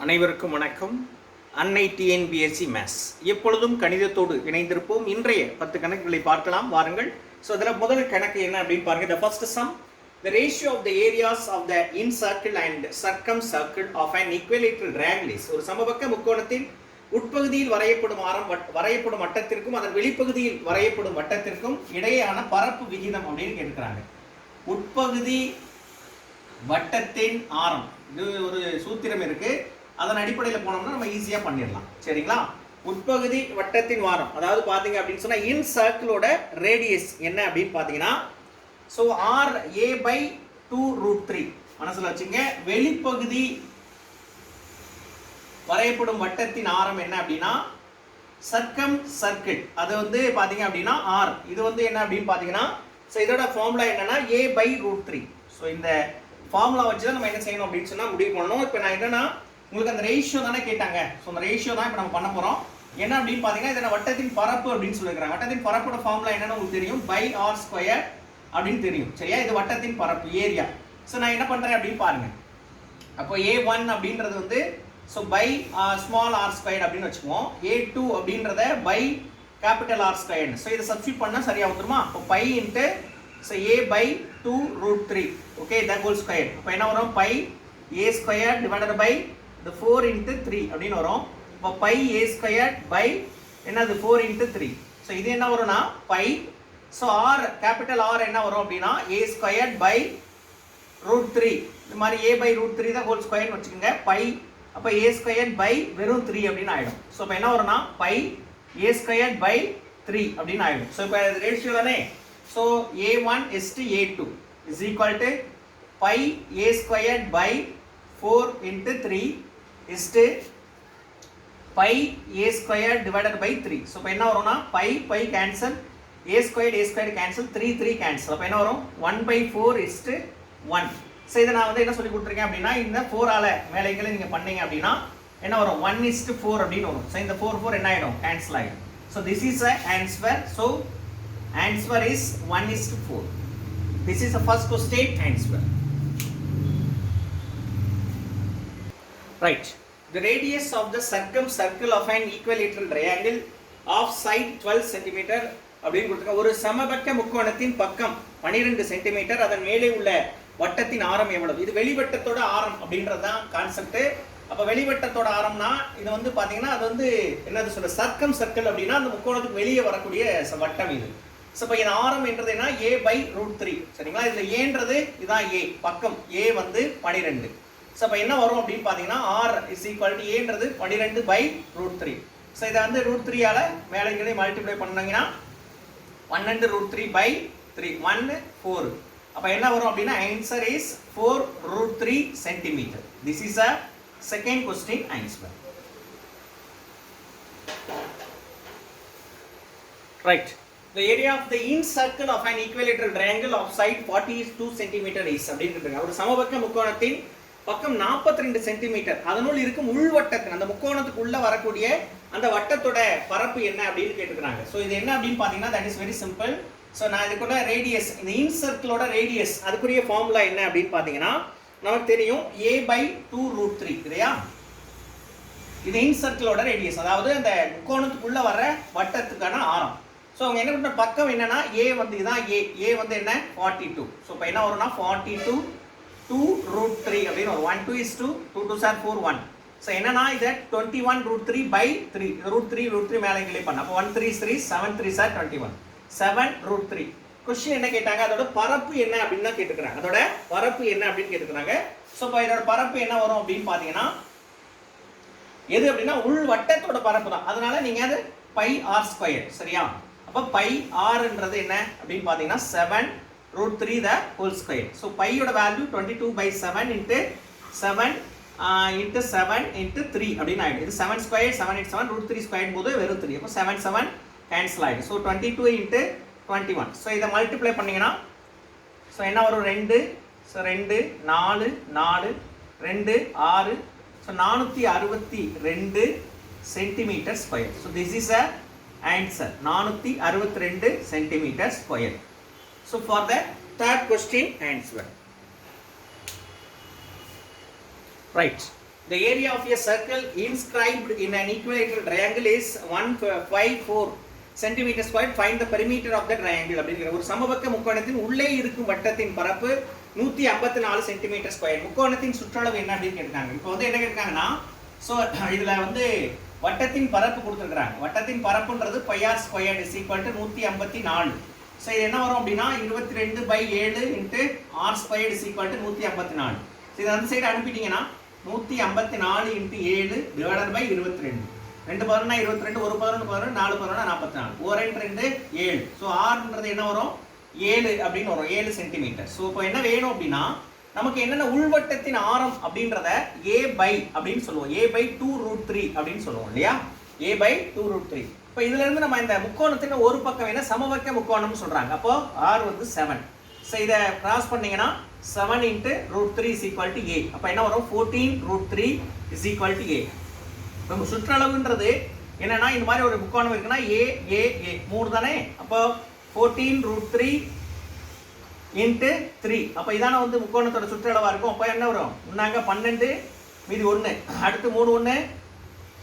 அனைவருக்கும் வணக்கம். அன்னை டிஎன்பிஎஸ்சி மேத்ஸ் எப்பொழுதும் கணிதத்தோடு இணைந்திருப்போம். இன்றைய 10 கணக்குகளை பார்க்கலாம் வாருங்கள். ஸோ இதில் முதல் கணக்கு என்ன அப்படின்னு பாருங்க. The first sum, the ratio of the areas of the incircle and circumcircle of an equilateral triangle is. ஒரு சமபக்க முக்கோணத்தின் உட்பகுதியில் வரையப்படும் வட்டத்திற்கும் அதன் வெளிப்பகுதியில் வரையப்படும் வட்டத்திற்கும் இடையேயான பரப்பு விகிதம் அப்படின்னு கேட்கிறாங்க. உட்பகுதி வட்டத்தின் ஆரம், இது ஒரு சூத்திரம் இருக்கு, அதன் அடிப்படையில் போனோம்னா நம்ம ஈஸியாக பண்ணிடலாம். சரிங்களா? உட்பகுதி வட்டத்தின் வாரம், அதாவது பார்த்தீங்க அப்படின்னு சொன்னால் இன் சர்க்கிளோட ரேடியஸ் என்ன அப்படின்னு பார்த்தீங்கன்னா, ஸோ ஆர் ஏ பை 2√3 மனசில் வச்சுங்க. வெளிப்பகுதி வரையப்படும் வட்டத்தின் ஆரம் என்ன அப்படின்னா சர்க்கம் சர்க்கிள், அது வந்து பார்த்தீங்க அப்படின்னா ஆர். இது வந்து என்ன அப்படின்னு பார்த்தீங்கன்னா, ஸோ இதோட ஃபார்முலா என்னன்னா a by √3. ஸோ இந்த ஃபார்முலா வச்சு தான் நம்ம என்ன செய்யணும் அப்படின்னு சொன்னால் முடிவு பண்ணணும். இப்போ நான் என்னன்னா உங்களுக்கு அந்த ரேஷியோ தானே கேட்டாங்க. ஸோ அந்த ரேஷியோ தான் இப்போ நம்ம பண்ண போகிறோம். என்ன அப்படின்னு பார்த்தீங்கன்னா, இதை வட்டத்தின் பரப்பு அப்படின்னு சொல்லியிருக்கிறாங்க. வட்டத்தின் பரப்போட ஃபார்முலா என்னன்னு உங்களுக்கு தெரியும், பை ஆர் ஸ்கொயர் அப்படின்னு தெரியும். சரியா? இது வட்டத்தின் பரப்பு ஏரியா. ஸோ நான் என்ன பண்ணுறேன் அப்படின்னு பாருங்க. அப்போ A1 அப்படின்றது வந்து so pi small r square அப்படின்னு வச்சுக்குவோம். A2 அப்படின்றத pi capital r square. So இதை சப்ஸ்டியூட் பண்ணால் சரியாக வந்துருமா? இப்போ pi into so A by 2√3, okay, the whole square. இப்போ என்ன வரும், pi A square divided by the 4 into 3 அப்படின்னு வரும். இப்போ பை A ஸ்கொயர் பை என்னது 4 into 3. ஸோ இது என்ன வரும்னா pi. So r capital r என்ன வரும் அப்படின்னா A ஸ்கொயர் பை √3. இது மாதிரி A by √3 தான் ஹோல் ஸ்கொயர்னு வச்சுக்கோங்க. பை அப்போ A ஸ்கொயர் பை வெறும் 3 அப்படின்னு ஆகிடும். ஸோ இப்போ என்ன வரும்னா பை A ஸ்கொயர் பை 3 அப்படின்னு ஆகிடும். ஸோ இப்போ ரேஷியோ தானே. So A1 is to A2 is equal to pi A squared by 4 into 3 is to pi A squared divided by 3. So இப்போ என்ன வரும்னா pi cancel, A squared cancel, 3 cancel. அப்போ என்ன வரும் 1/4 is to 1. ஸோ இதை நான் வந்து என்ன சொல்லி கொடுத்துருக்கேன் அப்படின்னா, இந்த 4ஆல் வேலைகளை நீங்கள் பண்ணீங்க அப்படின்னா என்ன வரும் 1 is to 4 அப்படின்னு வரும். ஸோ இந்த 4 என்ன ஆகிடும், கேன்சல் ஆகிடும். So this is a answer. So answer is 1 is to 4. This is the first question answer. Right. The radius of the circumcircle of an equilateral triangle of side 12 cm அப்படின்னு கொடுத்துருக்க. ஒரு சமபக்க முக்கோணத்தின் பக்கம் 12 சென்டிமீட்டர், அதன் மேலே உள்ள வட்டத்தின் ஆரம் எவ்வளவு? இது வெளிவட்டத்தோட ஆரம் அப்படின்றது தான் கான்செப்ட். அப்போ வெளிவட்டத்தோட ஆரம்னா இது வந்து பார்த்தீங்கன்னா அது வந்து என்னது சொல்ற சர்க்கம் சர்க்கிள் அப்படின்னா அந்த முக்கோணத்துக்கு வெளியே வரக்கூடிய வட்டம் இது. ஸோ இப்போ இந்த ஆரம் என்றது என்ன, A by √3. சரிங்களா? இதில் ஏன்றது இதான் A பக்கம், A வந்து 12. ஸோ இப்போ என்ன வரும் அப்படின்னு பார்த்தீங்கன்னா ஆர் இஸ் ஈக்குவல் டு ஏன்றது 12 by √3. ஸோ இதை வந்து √3ஆல் மேலே இங்கே மல்டிப்ளை பண்ணீங்கன்னா 12√3 by 3 1 4. அப்போ என்ன வரும் அப்படின்னா answer is 4√3 centimetre. This is a second question answer. Right. The area of the incircle of an equilateral triangle of side 42 cm is அப்படின்றாங்க. ஒரு சமபக்க முக்கோணத்தின் பக்கம் 42 சென்டிமீட்டர், அதனுள் இருக்கும் உள்வட்டத்தின் அந்த முக்கோணத்துக்குள்ள வரக்கூடிய அந்த வட்டத்தோட பரப்பு என்ன அப்படின்னு கேட்டுக்கிறாங்க. ஸோ இது என்ன அப்படின்னு பார்த்தீங்கன்னா that is very simple. So நான் இதுக்கூட ரேடியஸ், இந்த இன்சர்க்கிளோட ரேடியஸ் அதுக்குரிய ஃபார்முலா என்ன அப்படின்னு பார்த்தீங்கன்னா நமக்கு தெரியும் A by 2√3 இல்லையா? இது இன்சர்க்கிளோட ரேடியஸ், அதாவது அந்த முக்கோணத்துக்குள்ள வர வட்டத்துக்கான ஆரம். ஸோ அவங்க என்ன பண்ணுற பக்கம் என்னன்னா A வந்து இதுதான் A வந்து என்ன 42. ஸோ இப்போ என்ன வரும்னா 42 2√3 அப்படின்னு வரும். 1 2 is 2 2 2s are 4 1. ஸோ என்னன்னா இதை 21√3 by 3 √3 மேலே இங்கே பண்ண. அப்போ 1 3 3 7 3s are 21 7√3. கொஸ்டின் என்ன கேட்டாங்க, அதோட பரப்பு என்ன அப்படின்னு தான் கேட்டுக்கிறாங்க. அதோட பரப்பு என்ன அப்படின்னு கேட்டுக்கிறாங்க. ஸோ இப்போ இதோட பரப்பு என்ன வரும் அப்படின்னு பார்த்தீங்கன்னா எது அப்படின்னா உள் வட்டத்தோட பரப்பு தான். அதனால நீங்கள் அது பை ஆர் ஸ்கொயர். சரியா? அப்போ பை ஆர்ன்றது என்ன அப்படின்னு பார்த்தீங்கன்னா 7√3 த ஹோல் ஸ்கொயர். ஸோ பையோட வேல்யூ 22/7 இன்ட்டு 7 இன்ட்டு 7 இன்ட்டு 3 அப்படின்னு ஆகிடும். இது 7 ஸ்கொயர் 7 இன்ட்டு 7 √3 ஸ்கொயர் போது வெறும் 3. அப்போ 7 7 கேன்சல் ஆகிடும். So 22 into 21. ஸோ இதை மல்டிப்ளை பண்ணிங்கன்னா ஸோ என்ன வரும் 2 so 2 4 4 2 6 so 462 centimetre square. So this is a answer 462 centimeter square. So for the third question answer. Right. The area of a circle inscribed in an equilateral triangle is 154 centimeter squared. Find the perimeter of the triangle. அப்படிங்கிற ஒரு சமபக்க முக்கோணத்தின் உள்ளே இருக்கும் வட்டத்தின் பரப்பு 154 centimetre square. முக்கோணத்தின் சுற்றளவு என்ன அப்படின்னு கேட்டாங்க. இப்போ வந்து என்ன கேட்டாங்கன்னா, ஸோ இதுல வந்து வட்டத்தின் பரப்பு கொடுத்துருக்காங்க. வட்டத்தின் பரப்புன்றது πr squared is equal to 154. So இது என்ன வரும் அப்படின்னா 22/7 into R squared is equal to 154. So இதை அந்த சைடு அனுப்பிட்டீங்கன்னா 154 இன்ட்டு 7 டிவைடட் பை 22. 2 பவர்னா 22, 1 பவர் 4 பவர்னா 44. 1 2 7. ஸோ ஆர்ன்றது என்ன வரும் 7 அப்படின்னு வரும், 7 சென்டிமீட்டர். ஸோ இப்போ என்ன வேணும் அப்படின்னா நமக்கு என்னென்ன உள்வட்டத்தின் ஆரம் அப்படின்றத a பை அப்படின்னு சொல்லுவோம். a/2√3 அப்படின்னு சொல்லுவோம் இல்லையா, a/2√3. இப்போ இதுல இருந்து நம்ம இந்த முக்கோணத்தின் ஒரு பக்கம் என்ன சமபக்க முக்கோணம்னு சொல்றாங்க. அப்போ r வந்து 7. ஸோ இதை கிராஸ் பண்ணீங்கன்னா 7 into √3 is equal to a. அப்போ என்ன வரும் 14√3 is equal to a. நம்ம சுற்றளவுன்றது என்னன்னா இந்த மாதிரி ஒரு முக்கோணம் இருக்குன்னா a 3 தானே. அப்போ 14√3 into 3. அப்போ இதான வந்து முக்கோணத்தோட சுற்றளவா இருக்கும். அப்போ என்ன வரும் முன்னாங்க 12 மீதி 1 அடுத்து 3 1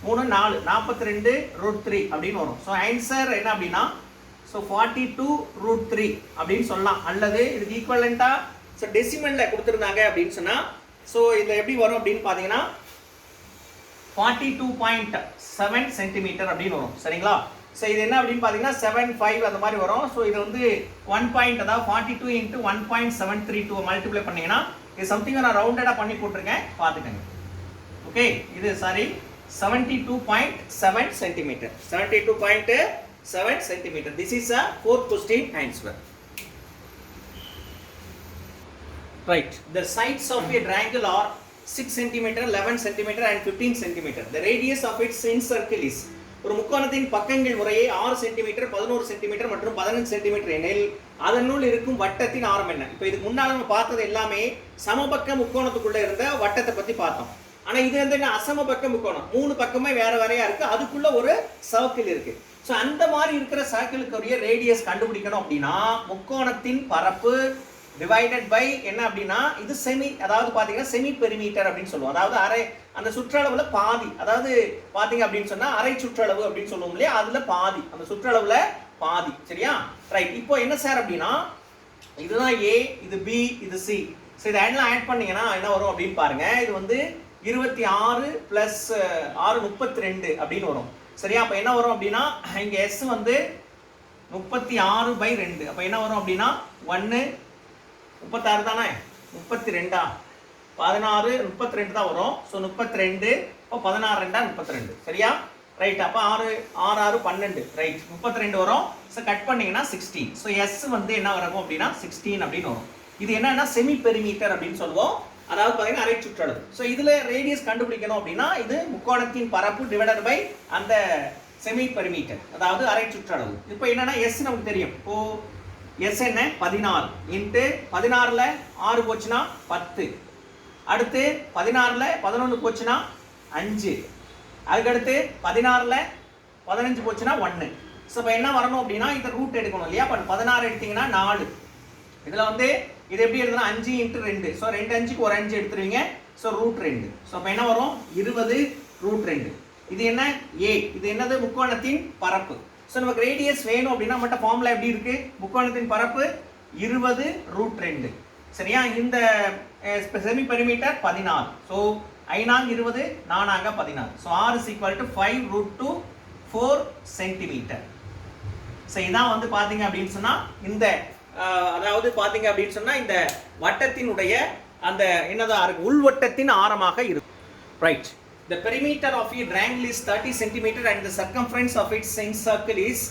3 4 42√3 அப்படின்னு வரும். ஸோ ஆன்சர் என்ன அப்படின்னா ஸோ 42√3 அப்படின்னு சொல்லலாம். அல்லது இதுக்கு ஈக்குவலண்டா ஸோ டெசிமல்ல கொடுத்துருந்தாங்க அப்படின்னு சொன்னா ஸோ இதில் எப்படி வரும் அப்படின்னு பார்த்தீங்கன்னா 42.7 சென்டிமீட்டர் அப்படின்னு வரும். சரிங்களா. ஸோ இது என்ன அப்படின்னு பார்த்தீங்கன்னா 7.5 அந்த மாதிரி வரும். ஸோ இது வந்து 1 பாயிண்ட், அதாவது 42 into 1.732 மல்டிப்ளை பண்ணீங்கன்னா இது சம்திங் நான் ரவுண்டடாக பண்ணி போட்டிருக்கேன், பார்த்துக்கங்க. ஓகே, இது sorry 72.7 centimetre. 72.7 centimeter. This is a fourth question answer. Right. The sides of a triangle are 6 cm, 11 cm and 15 cm. The radius of its incircle is. ஒரு முக்கோணத்தின் பக்கங்கள் முறையே 6 cm, 11 cm மற்றும் 15 cm எனில் அதனுள் இருக்கும் வட்டத்தின் ஆரம் என்ன? இப்போ இதுக்கு முன்னால நம்ம பார்த்தது எல்லாமே சமபக்க முக்கோணத்துக்குள்ள இருந்த வட்டத்தை பத்தி பார்த்தோம். ஆனா இது வந்து என்ன அசமபக்க முக்கோணம், 3 பக்கமே வேற வேறையா இருக்கு, அதுக்குள்ள ஒரு சர்க்கிள் இருக்கு. ஸோ அந்த மாதிரி இருக்கிற சர்க்கிளுக்குரிய ரேடியஸ் கண்டுபிடிக்கணும் அப்படின்னா முக்கோணத்தின் பரப்பு டிவைடட் பை என்ன அப்படின்னா இது செமி, அதாவது பார்த்தீங்கன்னா செமி பெரிமீட்டர் அப்படின்னு சொல்லுவோம். அதாவது அரை அந்த சுற்றளவுல பாதி, அதாவது பார்த்தீங்க அப்படின்னு சொன்னா அரை சுற்றளவு அப்படின்னு சொல்லுவோம் இல்லையா, அதுல பாதி, அந்த சுற்றளவுல பாதி. சரியா, ரைட். இப்போ என்ன சார் அப்படின்னா இதுதான் ஏ, இது பி, இது சி. ஸோ இதை எல்லாம் ஆட் பண்ணீங்கன்னா என்ன வரும் அப்படின்னு பாருங்க. இது வந்து 26 + 6 32 அப்படின்னு வரும். சரியா, அப்ப என்ன வரும் அப்படின்னா இங்க s வந்து 36/2. அப்ப என்ன வரும் அப்படின்னா 1 36 தானே, 32 16 32 தான் வரும். ஸோ 32, இப்போ 16 2 32. சரியா, ரைட். அப்போ 6 6 12, ரைட், 32 வரும். ஸோ கட் பண்ணீங்கன்னா 16. ஸோ s வந்து என்ன வரும் அப்படின்னா 16 அப்படின்னு வரும். இது என்னன்னா செமி பெரிமீட்டர் அப்படின்னு சொல்லுவோம், அதாவது பார்த்தீங்கன்னா அரை சுற்றளவு. ஸோ இதில் ரேடியஸ் கண்டுபிடிக்கணும் அப்படின்னா இது முக்கோணத்தின் பரப்பு டிவைடட் பை அந்த செமி பெரிமீட்டர், அதாவது அரை சுற்றளவு. இப்போ என்னன்னா எஸ் நமக்கு தெரியும். இப்போ எஸ் என்ன 16 இன்ட்டு 16ல் 6 போச்சுன்னா 10, அடுத்து 16ல் 11 போச்சுன்னா 5, அதுக்கடுத்து 16ல் 15 போச்சுன்னா 1. ஸோ இப்போ என்ன வரணும் அப்படின்னா இதை ரூட் எடுக்கணும் இல்லையா. இப்போ 16 எடுத்தீங்கன்னா 4, இதில் வந்து இது எப்படி எழுதுனா 5 × 2. ஸோ 2 5க்கு ஒரு 5 எடுத்துருவீங்க. ஸோ √2. ஸோ அப்போ என்ன வரும் 20√2. இது என்ன ஏ, இது என்னது முக்கோணத்தின் பரப்பு. ஸோ நமக்கு ரேடியஸ் வேணும் அப்படின்னா மட்டும் ஃபார்முலா எப்படி இருக்கு, முக்கோணத்தின் பரப்பு 20√2. சரியா, இந்த semi perimeter 16. So 5 20 4 16. So r is equal to 5√2 4 centimetre. So இதான் வந்து பார்த்தீங்க அப்படின்னு சொன்னா இந்த அதாவது பாத்தீங்க அப்படின்னு சொன்னா இந்த வட்டத்தினுடைய அந்த என்னதா இருக்கு உள்வட்டத்தின் ஆரமாக இருக்கும். Right. The perimeter of a triangle is 30 cm and the circumference of its circle is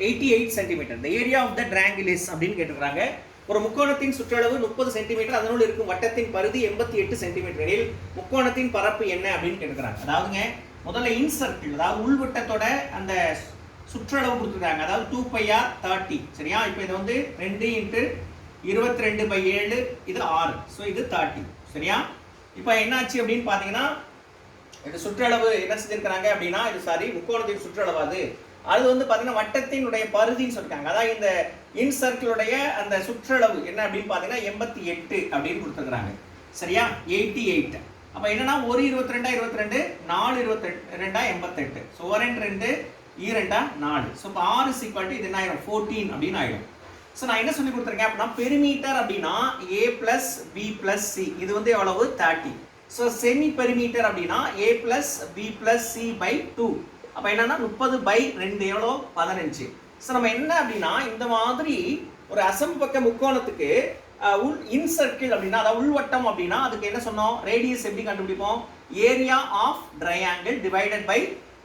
88 cm. The area of the triangle is அப்படின்னு கேட்டிருக்காங்க. ஒரு முக்கோணத்தின் சுற்றளவு 30 சென்டிமீட்டர், அதனுள் இருக்கும் வட்டத்தின் பரிதி 88 சென்டிமீட்டரில் முக்கோணத்தின் பரப்பு என்ன அப்படின்னு கேட்டிருக்காங்க. அதாவதுங்க முதல்ல இன் சர்க்கிள், அதாவது உள்வட்டத்தோட அந்த சுற்றளவு கொடுத்துருக்காங்க, அதாவது 2πr 30. சரியா, இப்போ இது வந்து 2 × 22/7, இது 6. ஸோ இது 30. சரியா, இப்போ என்னாச்சு அப்படின்னு பார்த்தீங்கன்னா இது சுற்றளவு என்ன செஞ்சிருக்காங்க அப்படின்னா இது சாரி முக்கோணத்தின் சுற்றளவு அது வந்து பார்த்தீங்கன்னா வட்டத்தினுடைய பரிதின்னு சொல்லிருக்காங்க. அதாவது இந்த இன் சர்க்கிளுடைய அந்த சுற்றளவு என்ன அப்படின்னு பார்த்தீங்கன்னா 88 அப்படின்னு கொடுத்துருக்காங்க. சரியா, 88. அப்போ என்னன்னா ஒரு 22 22 4 22 88. ஸோ 2 2 4. ஸோ இப்போ R is equal to இது என்ன ஆயிடும் 14 அப்படின்னு ஆயிடும். ஸோ நான் என்ன சொல்லி கொடுத்துருக்கேன் அப்படின்னா பெரிமீட்டர் அப்படின்னா A plus B plus C இது வந்து எவ்வளவு 30. ஸோ செமி பெரிமீட்டர் அப்படின்னா A plus B plus C by 2. அப்போ என்னன்னா 30/2 எவ்வளோ 15. ஸோ நம்ம என்ன அப்படின்னா இந்த மாதிரி ஒரு அசம்பக்க முக்கோணத்துக்கு இன்சர்க்கிள் அப்படின்னா அதாவது உள்வட்டம் அப்படின்னா அதுக்கு என்ன சொன்னோம் ரேடியஸ் எப்படி கண்டுபிடிப்போம் area of triangle divided by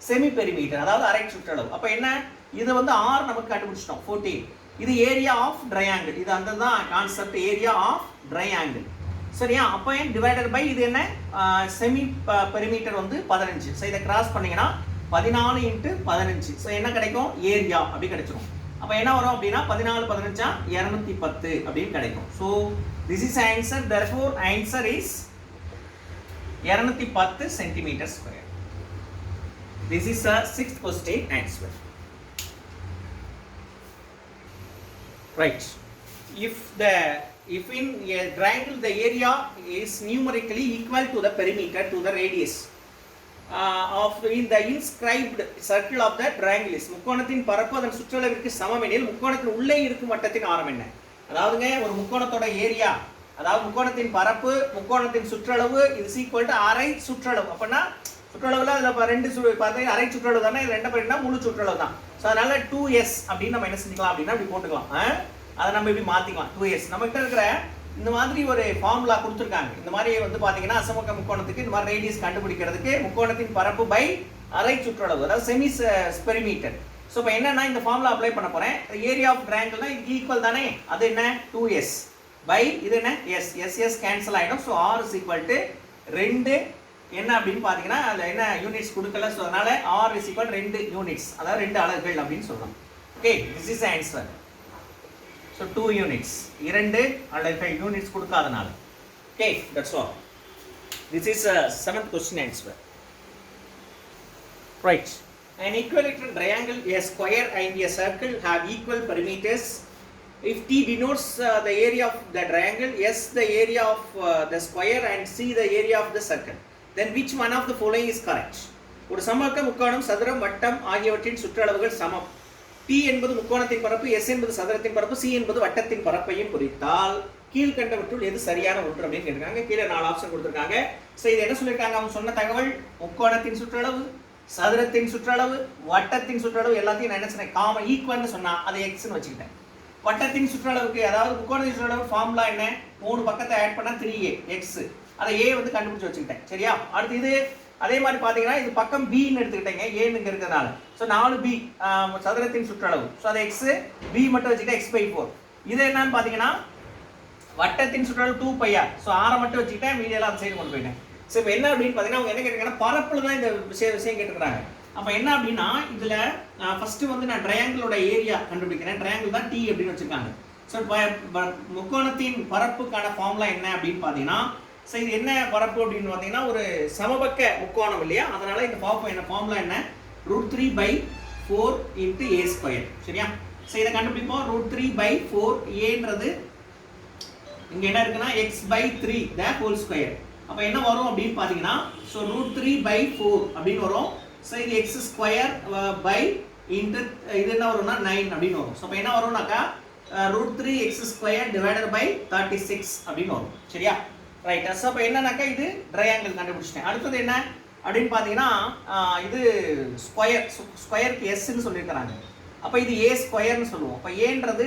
semi perimeter அதாவது அரை சுற்றளவு. அப்போ என்ன இது வந்து R நமக்கு கண்டுபிடிச்சிட்டோம் 14. இது ஏரியா ஆஃப் ட்ரையாங்கிள் இது அந்த தான் கான்செப்ட் ஏரியா ஆஃப் ட்ரையாங்கிள் சரியா. அப்போ ஏன் டிவைடட் பை இது என்ன செமி பெரிமீட்டர் வந்து 15. ஸோ இதை கிராஸ் பண்ணீங்கன்னா 14 × 15. ஸோ என்ன கிடைக்கும் ஏரியா அப்படி கிடைச்சிரும். அப்போ என்ன வரும் அப்படின்னா 14 15 210 அப்படின்னு கிடைக்கும். So this is answer. therefore answer is 210 centimetre square. This is a sixth question answer. Right. If in a triangle the area is numerically equal to the perimeter to the radius of in the inscribed circle of the triangle is முக்கோணத்தின் பரப்பு அதன் சுற்றளவிற்கு சமம் எனில் முக்கோணத்தின் உள்ளே இருக்கும் வட்டத்தின் ஆரம் என்ன? அதாவதுங்க ஒரு முக்கோணத்தோட ஏரியா அதாவது முக்கோணத்தின் பரப்பு முக்கோணத்தின் சுற்றளவு இது ஈக்குவல் டு அரை சுற்றளவு. அப்படின்னா சுற்றளவுல அதில் ரெண்டு பார்த்தீங்கன்னா அரை சுற்றளவு தானே ரெண்டு பேருனா முழு சுற்றளவு தான். ஸோ அதனால 2s அப்படின்னு நம்ம என்ன செஞ்சுக்கலாம் அப்படின்னா அப்படி போட்டுக்கலாம். அதை நம்ம இப்படி மாற்றிக்கலாம் 2s. நம்மகிட்ட இருக்கிற இந்த மாதிரி ஒரு ஃபார்முலா கொடுத்துருக்காங்க. இந்த மாதிரி வந்து பார்த்தீங்கன்னா அசமக்க முக்கோணத்துக்கு இந்த மாதிரி ரேடியஸ் கண்டுபிடிக்கிறதுக்கு முக்கோணத்தின் பரப்பு பை அரை சுற்றளவு அதாவது செமி பெரிமீட்டர். ஸோ இப்போ என்னன்னா இந்த ஃபார்முலா அப்ளை பண்ண போகிறேன். ஏரியா ஆஃப் ட்ரையாங்கிள்னா இது ஈக்குவல் தானே அது என்ன 2s பை இது என்ன எஸ் கேன்சல் ஆகிடும். So R is equal to 2 என்ன அப்படின்னு பார்த்தீங்கன்னா அதில் என்ன யூனிட்ஸ் கொடுக்கல. ஸோ அதனால R is equal to 2 units அதாவது 2 அலகுகள் அப்படின்னு சொல்லலாம். Okay this is answer. So 2 units 2 அலகுகள் யூனிட்ஸ் கொடுக்காதனால. Okay that's all. This is seventh question answer. Right. An equilateral triangle, a square and a circle have equal perimeters. If T denotes the area of the triangle, S the area of the square and C the area of the circle, then which one of the following is correct? ஒரு சமபக்க முக்கோணம் சதுரம் வட்டம் ஆகியவற்றின் சுற்றளவுகள் சமம். T என்பது முக்கோணத்தின் பரப்பு, S என்பது சதுரத்தின் பரப்பு, C என்பது வட்டத்தின் பரப்பையும் குறித்தால் கீழ்கண்டவற்றுள் எது சரியான ஒன்று அப்படின்னு கேட்டிருக்காங்க. கீழே 4 ஆப்ஷன் கொடுத்துருக்காங்க. ஸோ இது என்ன சொல்லியிருக்காங்க அவங்க சொன்ன தகவல் முக்கோணத்தின் சுற்றளவு சதுரத்தின் சுற்றளவு வட்டத்தின் சுற்றளவு எல்லாத்தையும் நான் என்ன சொன்னேன் காமன் ஈக்குவல்னு சொன்னா அதை எக்ஸ்ன்னு வச்சுக்கிட்டேன். வட்டத்தின் சுற்றளவுக்கு அதாவது முக்கோணத்தின் சுற்றளவு ஃபார்முலா என்ன 3 பக்கத்தை ஆட் பண்ணா 3a எக்ஸ் அதை a வந்து கண்டுபிடிச்சு வச்சுக்கிட்டேன் சரியா. அடுத்து இது அதே மாதிரி பார்த்தீங்கன்னா இது பக்கம் பின்னு எடுத்துக்கிட்டேங்க ஏன்னு இருக்கிறதுனால. ஸோ 4b சதுரத்தின் சுற்றளவு ஸோ அதை எக்ஸ் b மட்டும் வச்சுக்கிட்டேன் x/4. இது என்னன்னு பார்த்தீங்கன்னா வட்டத்தின் சுற்றளவு 2πr. ஸோ 6 மட்டும் வச்சுக்கிட்டேன் மீடியெல்லாம் அந்த சைடு கொண்டு போயிட்டேன். ஸோ இப்போ என்ன அப்படின்னு பார்த்தீங்கன்னா அவங்க என்ன கேட்குறாங்கன்னா பரப்பில் தான் இந்த விஷயம் கேட்டுக்கிறாங்க. அப்போ என்ன அப்படின்னா இதில் ஃபஸ்ட்டு வந்து நான் ட்ரையாங்கிளோட ஏரியா கண்டுபிடிக்கிறேன். ட்ரையாங்கிள் தான் T அப்படின்னு வச்சுருக்காங்க. ஸோ முக்கோணத்தின் பரப்புக்கான ஃபார்முலா என்ன அப்படின்னு பார்த்தீங்கன்னா ஸோ இது என்ன பரப்பு அப்படின்னு பார்த்தீங்கன்னா ஒரு சமபக்க முக்கோணம் இல்லையா அதனால இந்த ஃபார்முலா என்ன √3/4 × a² சரியா. ஸோ இதை கண்டுபிடிப்போம் √3/4 ஏன்றது இங்கே என்ன இருக்குன்னா x/3 the whole square. அப்போ என்ன வரும் அப்படின்னு பார்த்தீங்கன்னா ஸோ √3/4 அப்படின்னு வரும். ஸோ இது x² பை இன்ட்டு இது என்ன வரும்னா 9 அப்படின்னு வரும். ஸோ அப்போ என்ன வரும்னாக்கா √3x² டிவைடட் பை 36 அப்படின்னு வரும் சரியா. ரைட். ஸோ அப்போ என்னன்னாக்கா இது ட்ரையாங்கிள் கண்டுபிடிச்சிட்டேன். அடுத்தது என்ன அப்படின்னு பார்த்தீங்கன்னா இது ஸ்கொயருக்கு எஸ்ன்னு சொல்லியிருக்கிறாங்க. அப்போ இது a² சொல்லுவோம். அப்போ ஏன்றது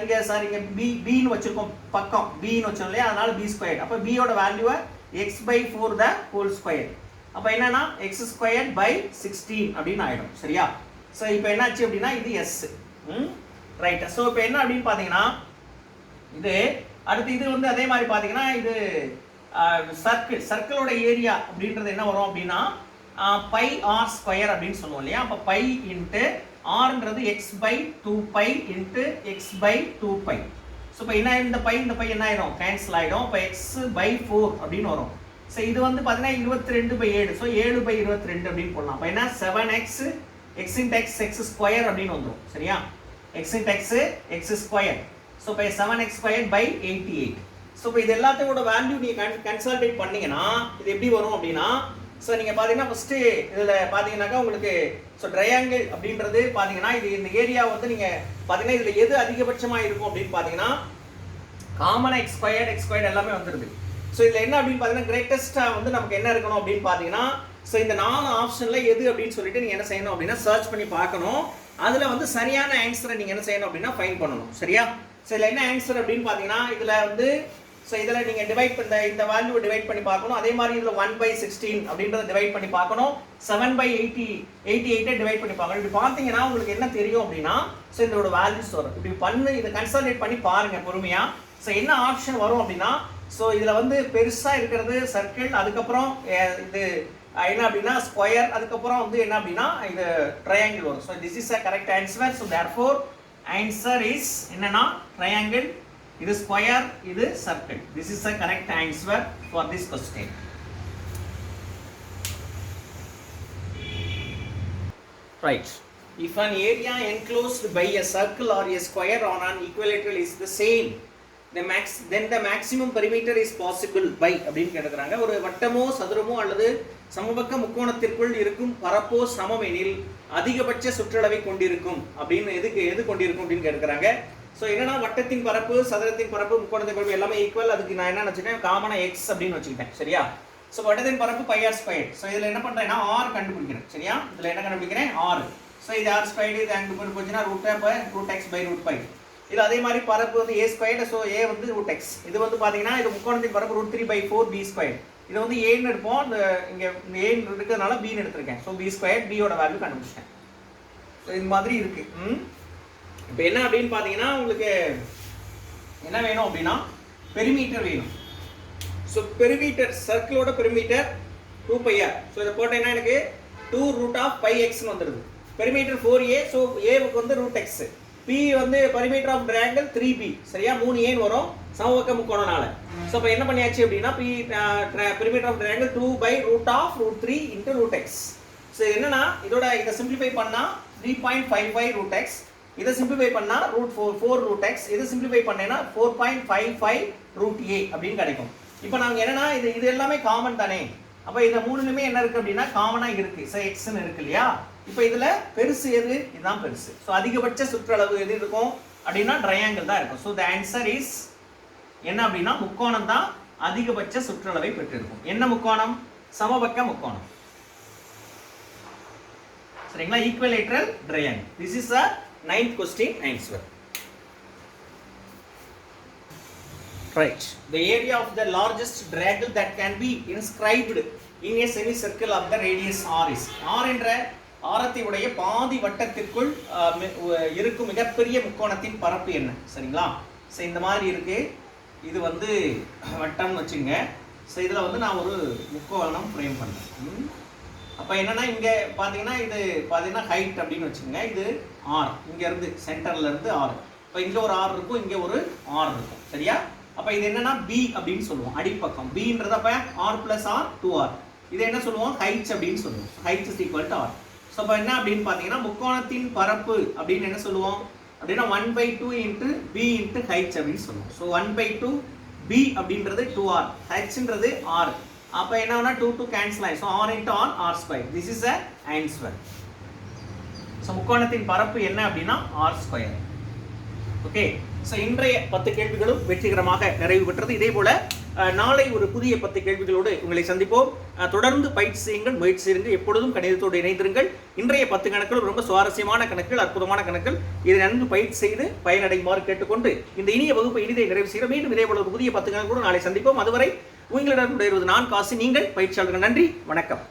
இங்கே சார் இங்கே பின்னு வச்சுருக்கோம் பக்கம் பின்னு வச்சோம் இல்லையா அதனால b². அப்போ பியோட வேல்யூவை x/4 the whole square. அப்போ என்னன்னா x²/16 அப்படின்னு ஆகிடும் சரியா. ஸோ இப்போ என்னாச்சு அப்படின்னா இது எஸ் ரைட். ஸோ இப்போ என்ன அப்படின்னு பார்த்தீங்கன்னா இது அடுத்து இது வந்து அதே மாதிரி பார்த்தீங்கன்னா இது சர்க்கிளோட ஏரியா அப்படின்றது என்ன வரும் அப்படின்னா πr² அப்படின்னு சொல்லுவோம் இல்லையா. அப்போ π into ஆர்ன்றது x/2π into x/2π. So இப்போ என்ன இந்த பை என்ன ஆயிடும் கேன்சல் ஆகிடும். இப்போ x/4 அப்படின்னு வரும். ஸோ இது வந்து பார்த்தீங்கன்னா 22/7 ஸோ 7/22 அப்படின்னு போடலாம். அப்போ என்ன 7x x × x x² அப்படின்னு வந்துடும் சரியா. x × x x². ஸோ இப்போ 7x² by 88. ஸோ இப்போ இது எல்லாத்தையோட வேல்யூ நீங்கள் கன்சல்டேட் பண்ணீங்கன்னா இது எப்படி வரும் அப்படின்னா, ஸோ நீங்கள் பார்த்தீங்கன்னா ஃபஸ்ட்டு இதில் பார்த்தீங்கன்னாக்கா உங்களுக்கு ஸோ ட்ரையாங்கிள் அப்படின்றது பார்த்தீங்கன்னா இது இந்த ஏரியா வந்து நீங்கள் பார்த்தீங்கன்னா இதில் எது அதிகபட்சமாக இருக்கும் அப்படின்னு பார்த்தீங்கன்னா காமனாக எக்ஸ் ஸ்கொயர்ட் எல்லாமே வந்துடுது. ஸோ இதில் என்ன அப்படின்னு பார்த்தீங்கன்னா கிரேட்டஸ்ட்டாக வந்து நமக்கு என்ன இருக்கணும் அப்படின்னு பார்த்தீங்கன்னா, ஸோ இந்த 4 ஆப்ஷனில் எது அப்படின்னு சொல்லிட்டு நீங்கள் என்ன செய்யணும் அப்படின்னா சர்ச் பண்ணி பார்க்கணும். அதில் வந்து சரியான ஆன்சரை நீங்கள் என்ன செய்யணும் அப்படின்னா ஃபைன் பண்ணணும். சரியா? ஸோ இதில் என்ன ஆன்சர் அப்படின்னு பார்த்தீங்கன்னா இதில் வந்து ஸோ இதில் நீங்கள் டிவைட் பண்ண இந்த வேல்யூவை டிவைட் பண்ணி பார்க்கணும். அதே மாதிரி இதில் 1/16 அப்படின்றத டிவைட் பண்ணி பார்க்கணும். 7/88 டிவைட் பண்ணி பார்க்கணும். இப்படி பார்த்தீங்கன்னா உங்களுக்கு என்ன தெரியும் அப்படின்னா ஸோ இதோட வேல்யூஸ் வரும். இப்படி பண்ணி இதை கன்சல்டேட் பண்ணி பாருங்கள் பொறுமையாக. ஸோ என்ன ஆப்ஷன் வரும் அப்படின்னா, ஸோ இதில் வந்து பெருசாக இருக்கிறது சர்க்கிள், அதுக்கப்புறம் இது என்ன அப்படின்னா ஸ்கொயர், அதுக்கப்புறம் வந்து என்ன அப்படின்னா இது ட்ரையாங்கிள் வரும். So this is a correct answer. So therefore answer is என்னன்னா ட்ரையாங்கிள், இது ஸ்கொயர், இது circle. This is a correct answer for this question. Right. If an area enclosed by a circle or a square on an equilateral is the same, then the maximum perimeter is possible by அப்படின்னு கேட்குறாங்க. ஒரு வட்டமோ சதுரமோ அல்லது சமபக்க முக்கோணத்திற்குள் இருக்கும் பரப்போ சமம் எனில் அதிகபட்ச சுற்றளவை கொண்டிருக்கும் அப்படின்னு எது கொண்டிருக்கும் அப்படின்னு கேட்குறாங்க. ஸோ என்னன்னா வட்டத்தின் பரப்பு, சதுரத்தின் பரப்பு, முக்கோணத்தின் பரப்பு எல்லாமே ஈக்குவல். அதுக்கு நான் என்ன வச்சுக்கிட்டேன், காமனாக எக்ஸ் அப்படின்னு வச்சுக்கிட்டேன். சரியா? ஸோ வட்டத்தின் பரப்பு πr ஸ்கொயர். ஸோ இதில் என்ன பண்ணுறேன்னா ஆர் கண்டுபிடிக்கிறேன். சரியா? இதில் என்ன கண்டுபிடிக்கிறேன், ஆர். ஸோ இது ஆர் ஸ்கொயர், இது அங்கே போச்சுன்னா √x/√π. இது அதே மாதிரி பரப்பு வந்து a ஸ்கொயர்டு. ஸோ a வந்து √x. இது வந்து பார்த்தீங்கன்னா இது முக்கோணத்தின் பரப்பு √3/4b ஸ்கொயர். இது வந்து ஏன்னு எடுப்போம், இந்த இங்கே ஏன்னு இருக்கிறதுனால பின்னு எடுத்திருக்கேன். ஸோ b ஸ்கொயர், பியோட வேல்யூ கண்டுபிடிச்சிட்டேன். ஸோ இது மாதிரி இருக்கு. இப்போ என்ன அப்படின்னு பார்த்தீங்கன்னா உங்களுக்கு என்ன வேணும் அப்படின்னா பெரிமீட்டர் வேணும். ஸோ பெரிமீட்டர் சர்க்கிளோட பெரிமீட்டர் 2πr. ஸோ இதை போட்டேன்னா எனக்கு 2√πx வந்துடுது. Perimeter 4a. ஸோ ஏவுக்கு வந்து √x. P வந்து பெரிமீட்டர் ஆஃப் ட்ரையாங்கிள் 3b. சரியா? 3 ஏன் வரும் சமபக்க முக்கோணனால. ஸோ இப்போ என்ன பண்ணியாச்சு அப்படின்னா perimeter of triangle 2/√3 × √x. So என்னன்னா இதை சிம்பிளிஃபை பண்ணா 3.55 √x. இதை சிம்பிளிஃபை பண்ணா √4 √x. இதை சிம்பிளிஃபை பண்ணேன்னா 4.55 √a அப்படின்னு கிடைக்கும். இப்போ நாங்கள் என்னன்னா இது எல்லாமே காமன் தானே. அப்போ இந்த மூணுலுமே என்ன இருக்கு அப்படின்னா காமனாக இருக்கு. ஸோ எக்ஸ்ன்னு இருக்கு இல்லையா? இப்போ இதில் பெருசு எது? இதுதான் பெருசு. ஸோ அதிகபட்ச சுற்றளவு எது இருக்கும் அப்படின்னா ட்ரையாங்கிள் தான் இருக்கும். ஸோ த ஆன்சர் இஸ் என்ன அப்படின்னா முக்கோணம் தான் அதிகபட்ச சுற்றளவை பெற்றிருக்கும். என்ன முக்கோணம்? சமபக்க முக்கோணம். சரிங்களா? Equilateral triangle. This is a 9th question answer. Right. The area of the largest triangle that can be inscribed in a semicircle of the radius r is. r என்ற ஆரத்தை உடைய பாதி வட்டத்திற்குள் இருக்கும் மிகப்பெரிய முக்கோணத்தின் பரப்பு என்ன? சரிங்களா? ஸோ இந்த மாதிரி இருக்கு. இது வந்து வட்டம்னு வச்சுங்க. ஸோ இதில் வந்து நான் ஒரு முக்கோணம் ஃப்ரேம் பண்ணுறேன். அப்போ என்னன்னா இங்கே பார்த்தீங்கன்னா இது பார்த்தீங்கன்னா ஹைட் அப்படின்னு வச்சுக்கோங்க. இது ஆர், இங்கேருந்து சென்டர்லேருந்து ஆர். இப்போ இங்கே ஒரு ஆர் இருக்கும், இங்கே ஒரு ஆர் இருக்கும். சரியா? அப்போ இது என்னன்னா பி அப்படின்னு சொல்லுவோம், அடிப்பக்கம். பின்றது அப்போ r+r 2r. இது என்ன சொல்லுவோம், ஹைட்ஸ் அப்படின்னு சொல்லுவோம். Heights is equal to r. So அப்போ என்ன அப்படின்னு பார்த்தீங்கன்னா முக்கோணத்தின் பரப்பு அப்படின்னு என்ன சொல்லுவோம் அப்படின்னா 1/2 × b × ஹைட்ஸ் அப்படின்னு சொல்லுவோம். ஸோ 1/2 b அப்படின்றது 2r, ஹைட்ஸ்ன்றது r. அப்போ என்ன ஆகுனா 2 கேன்சல் ஆகும். So r × r, r². This is a answer. So முக்கோணத்தின் பரப்பு என்ன அப்படின்னா r². ஓகே. ஸோ இன்றைய 10 கேள்விகளும் வெற்றிகரமாக நிறைவு பெற்றது. இதே போல நாளை ஒரு புதிய 10 கேள்விகளோடு உங்களை சந்திப்போம். தொடர்ந்து பயிற்சி செய்யுங்கள், முயற்சி செய்யுங்கள், எப்பொழுதும் கணிதத்தோடு இணைந்திருங்கள். இன்றைய 10 கணக்குகள் ரொம்ப சுவாரஸ்யமான கணக்குகள், அற்புதமான கணக்குகள். இதை நன்கு பயிற்சி செய்து பயனடையுமாறு கேட்டுக்கொண்டு இந்த இனிய வகுப்பை இனிதை நிறைவு செய்ய மீண்டும் இதே போல ஒரு புதிய 10 கணக்குடன் நாளை சந்திப்போம். அதுவரை உங்களிடம் நான் காசி, நீங்கள் பயிற்சியாளர்கள். நன்றி, வணக்கம்.